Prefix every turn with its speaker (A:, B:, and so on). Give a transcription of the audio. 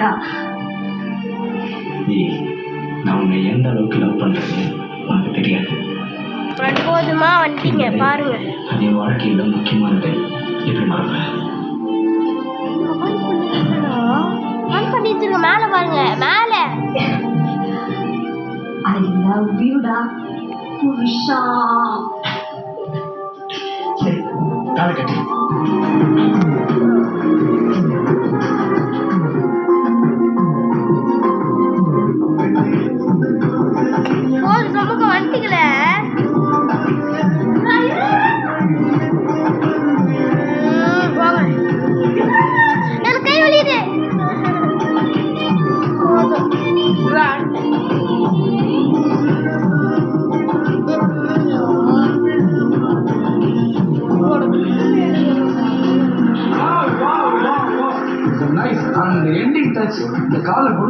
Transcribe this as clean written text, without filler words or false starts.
A: இருக்கா?
B: நான் உன்னை எந்த அளவுக்கு லவ் பண்றேன்னு உனக்கு தெரியாது.
C: போதுமா வந்துட்டீங்க பாருங்க.
B: அது என் வாழ்க்கையில முக்கியமானது. எப்படி மறப்பேன்?
C: ஆன் பண்ணி வச்சிருக்க. மேல பாருங்க, மேல.
A: I love you டா புருஷா.
B: சரி, காலை கட்டி.
C: போது சமூக வந்துட்டீங்களே. எனக்கு கை வலியுது.
B: Nice. And the ending touch, the color.